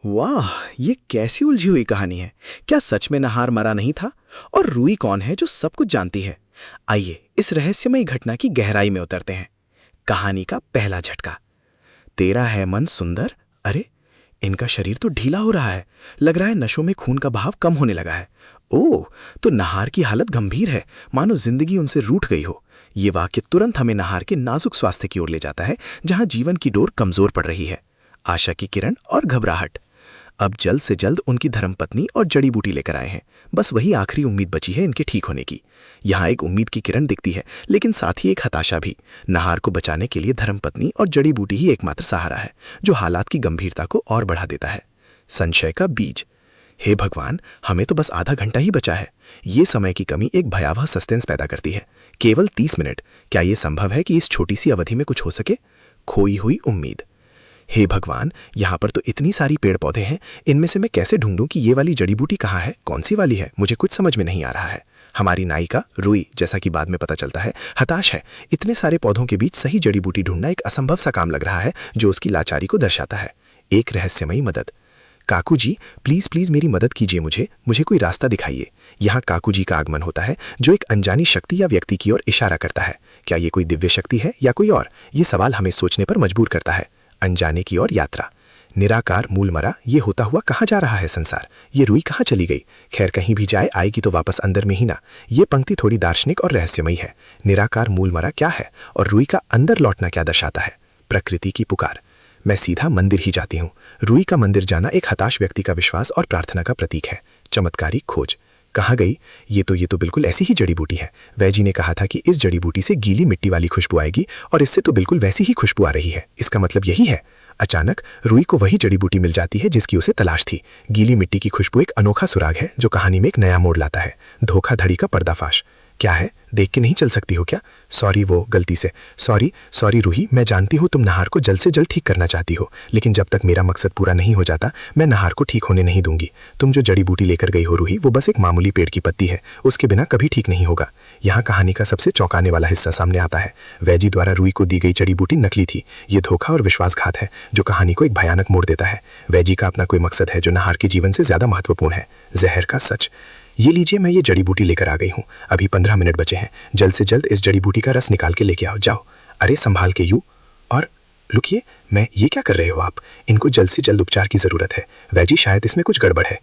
वाह, ये कैसी उलझी हुई कहानी है। क्या सच में नहार मरा नहीं था? और रूई कौन है जो सब कुछ जानती है? आइए इस रहस्यमयी घटना की गहराई में उतरते हैं। कहानी का पहला झटका। तेरा है मन सुंदर। अरे, इनका शरीर तो ढीला हो रहा है। लग रहा है नशों में खून का बहाव कम होने लगा है। ओह, तो नहार की हालत गंभीर है, मानो जिंदगी उनसे रूठ गई हो। ये वाक्य तुरंत हमें नहार के नाजुक स्वास्थ्य की ओर ले जाता है, जहां जीवन की डोर कमजोर पड़ रही है। आशा की किरण और घबराहट। अब जल्द से जल्द उनकी धर्मपत्नी और जड़ी बूटी लेकर आए हैं। बस वही आखिरी उम्मीद बची है इनके ठीक होने की। यहाँ एक उम्मीद की किरण दिखती है, लेकिन साथ ही एक हताशा भी। नहार को बचाने के लिए धर्मपत्नी और जड़ी बूटी ही एकमात्र सहारा है, जो हालात की गंभीरता को और बढ़ा देता है। संशय का बीज। हे भगवान, हमें तो बस आधा घंटा ही बचा है। ये समय की कमी एक भयावह सस्पेंस पैदा करती है। केवल 30 मिनट। क्या यह संभव है कि इस छोटी सी अवधि में कुछ हो सके? खोई हुई उम्मीद। हे भगवान, यहाँ पर तो इतनी सारी पेड़ पौधे हैं, इनमें से मैं कैसे ढूंढूं कि ये वाली जड़ी बूटी कहाँ है, कौन सी वाली है? मुझे कुछ समझ में नहीं आ रहा है। हमारी नायिका रुई, जैसा कि बाद में पता चलता है, हताश है। इतने सारे पौधों के बीच सही जड़ी बूटी ढूंढना एक असंभव सा काम लग रहा है, जो उसकी लाचारी को दर्शाता है। एक रहस्यमयी मदद। काकू जी, प्लीज प्लीज मेरी मदद कीजिए, मुझे कोई रास्ता दिखाइए। यहाँ काकू जी का आगमन होता है, जो एक अनजानी शक्ति या व्यक्ति की ओर इशारा करता है। क्या ये कोई दिव्य शक्ति है या कोई और? ये सवाल हमें सोचने पर मजबूर करता है। अनजाने की ओर यात्रा। निराकार मूल मरा, ये होता हुआ कहाँ जा रहा है संसार? ये रुई कहाँ चली गई? खैर, कहीं भी जाए आएगी तो वापस अंदर में ही ना। ये पंक्ति थोड़ी दार्शनिक और रहस्यमयी है। निराकार मूल मरा क्या है और रुई का अंदर लौटना क्या दर्शाता है? प्रकृति की पुकार। मैं सीधा मंदिर ही जाती हूँ। रुई का मंदिर जाना एक हताश व्यक्ति का विश्वास और प्रार्थना का प्रतीक है। चमत्कारी खोज। कहाँ गई? ये तो बिल्कुल ऐसी ही जड़ी बूटी है। वैजी ने कहा था कि इस जड़ी बूटी से गीली मिट्टी वाली खुशबू आएगी, और इससे तो बिल्कुल वैसी ही खुशबू आ रही है। इसका मतलब यही है। अचानक रुई को वही जड़ी बूटी मिल जाती है जिसकी उसे तलाश थी। गीली मिट्टी की खुशबू एक अनोखा सुराग है, जो कहानी में एक नया मोड़ लाता है। धोखाधड़ी का पर्दाफाश। क्या है? देख के नहीं चल सकती हो क्या? सॉरी, वो गलती से। सॉरी रूही, मैं जानती हूँ तुम नहार को जल्द से जल्द ठीक करना चाहती हो, लेकिन जब तक मेरा मकसद पूरा नहीं हो जाता, मैं नहार को ठीक होने नहीं दूंगी। तुम जो जड़ी बूटी लेकर गई हो रूही, वो बस एक मामूली पेड़ की पत्ती है। उसके बिना कभी ठीक नहीं होगा। यहाँ कहानी का सबसे चौंकाने वाला हिस्सा सामने आता है। वैजी द्वारा रूही को दी गई जड़ी बूटी नकली थी। ये धोखा और विश्वासघात है, जो कहानी को एक भयानक मोड़ देता है। वैजी का अपना कोई मकसद है जो नहार के जीवन से ज्यादा महत्वपूर्ण है। जहर का सच। ये लीजिए, मैं ये जड़ी बूटी लेकर आ गई हूँ। अभी 15 मिनट बचे हैं। जल्द से जल्द इस जड़ी बूटी का रस निकाल के लेके आओ, जाओ। अरे संभाल के यू। और रुकिए, मैं ये क्या कर रहे हो आप? इनको जल्द से जल्द उपचार की जरूरत है। वैजी, शायद इसमें कुछ गड़बड़ है।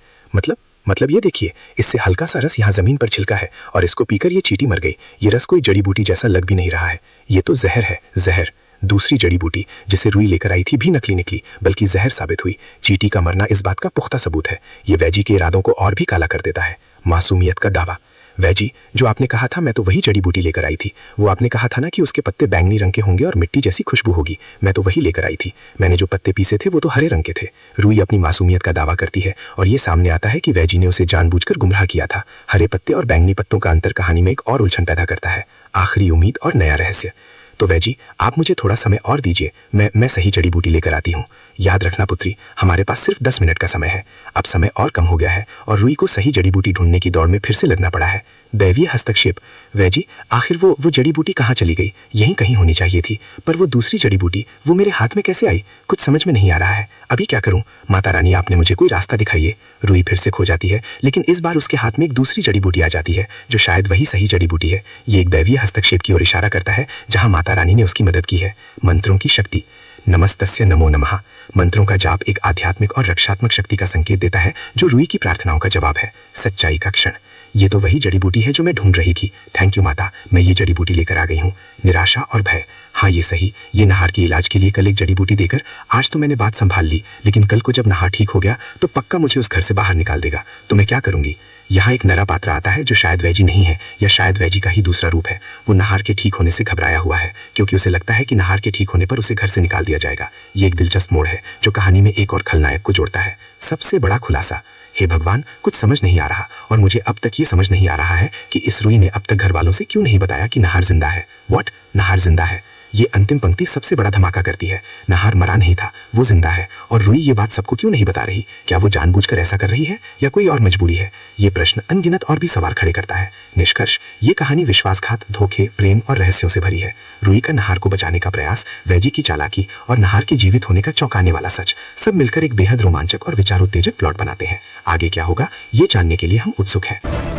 मतलब ये देखिए, इससे हल्का सा रस यहाँ जमीन पर छिलका है, और इसको पीकर ये चींटी मर गई। ये रस कोई जड़ी बूटी जैसा लग भी नहीं रहा है। ये तो जहर है, जहर। दूसरी जड़ी बूटी जिसे रुई लेकर आई थी भी नकली निकली, बल्कि जहर साबित हुई। चींटी का मरना इस बात का पुख्ता सबूत है। ये वैजी के इरादों को और भी काला कर देता है। मासूमियत का दावा। वैजी, जो आपने कहा था, मैं तो वही जड़ी बूटी लेकर आई थी। वो आपने कहा था ना कि उसके पत्ते बैंगनी रंग के होंगे और मिट्टी जैसी खुशबू होगी। मैं तो वही लेकर आई थी। मैंने जो पत्ते पीसे थे वो तो हरे रंग के थे। रुई अपनी मासूमियत का दावा करती है, और ये सामने आता है कि वैजी ने उसे जानबूझकर गुमराह किया था। हरे पत्ते और बैंगनी पत्तों का अंतर कहानी में एक और उलझन पैदा करता है। आखिरी उम्मीद और नया रहस्य। तो वैजी, आप मुझे थोड़ा समय और दीजिए, मैं सही जड़ी बूटी लेकर आती हूँ। याद रखना पुत्री, हमारे पास सिर्फ 10 मिनट का समय है। अब समय और कम हो गया है, और रुई को सही जड़ी बूटी ढूंढने की दौड़ में फिर से लगना पड़ा है। दैवीय हस्तक्षेप। वैजी, आखिर वो जड़ी बूटी कहाँ चली गई? यहीं कहीं होनी चाहिए थी, पर वो दूसरी जड़ी बूटी, वो मेरे हाथ में कैसे आई? कुछ समझ में नहीं आ रहा है। अभी क्या करूं? माता रानी, आपने मुझे कोई रास्ता दिखाइए। रुई फिर से खो जाती है, लेकिन इस बार उसके हाथ में एक दूसरी जड़ी बूटी आ जाती है, जो शायद वही सही जड़ी बूटी है। ये एक दैवीय हस्तक्षेप की ओर इशारा करता है, जहां माता रानी ने उसकी मदद की है। मंत्रों की शक्ति। नमस्तस्य नमो नमः। मंत्रों का जाप एक आध्यात्मिक और रक्षात्मक शक्ति का संकेत देता है, जो रुई की प्रार्थनाओं का जवाब है। सच्चाई का क्षण। ये तो वही जड़ी बूटी है जो मैं ढूंढ रही थी। थैंक यू माता, मैं ये जड़ी बूटी लेकर आ गई हूँ। निराशा और भय। हाँ, ये सही। ये नहार के इलाज के लिए कल एक जड़ी बूटी देकर आज तो मैंने बात संभाल ली, लेकिन कल को जब नहार ठीक हो गया तो पक्का मुझे उस घर से बाहर निकाल देगा। तो मैं क्या करूंगी? यहाँ एक नरा पात्र आता है, जो शायद वैजी नहीं है, या शायद वैजी का ही दूसरा रूप है। वो नहार के ठीक होने से घबराया हुआ है, क्योंकि उसे लगता है कि नहार के ठीक होने पर उसे घर से निकाल दिया जाएगा। ये एक दिलचस्प मोड़ है, जो कहानी में एक और खलनायक को जोड़ता है। सबसे बड़ा खुलासा। हे भगवान, कुछ समझ नहीं आ रहा, और मुझे अब तक ये समझ नहीं आ रहा है कि इस रुई ने अब तक घर वालों से क्यों नहीं बताया कि नहार जिंदा है। व्हाट? नहार जिंदा है? ये अंतिम पंक्ति सबसे बड़ा धमाका करती है। नहार मरा नहीं था, वो जिंदा है। और रुई ये बात सबको क्यों नहीं बता रही? क्या वो जानबूझकर ऐसा कर रही है या कोई और मजबूरी है? ये प्रश्न अनगिनत और भी सवाल खड़े करता है। निष्कर्ष, ये कहानी विश्वासघात, धोखे, प्रेम और रहस्यों से भरी है। रुई का नहार को बचाने का प्रयास, वैजी की चालाकी और नहार के जीवित होने का चौंकाने वाला सच, सब मिलकर एक बेहद रोमांचक और विचारोत्तेजक प्लॉट बनाते हैं। आगे क्या होगा ये जानने के लिए हम उत्सुक हैं।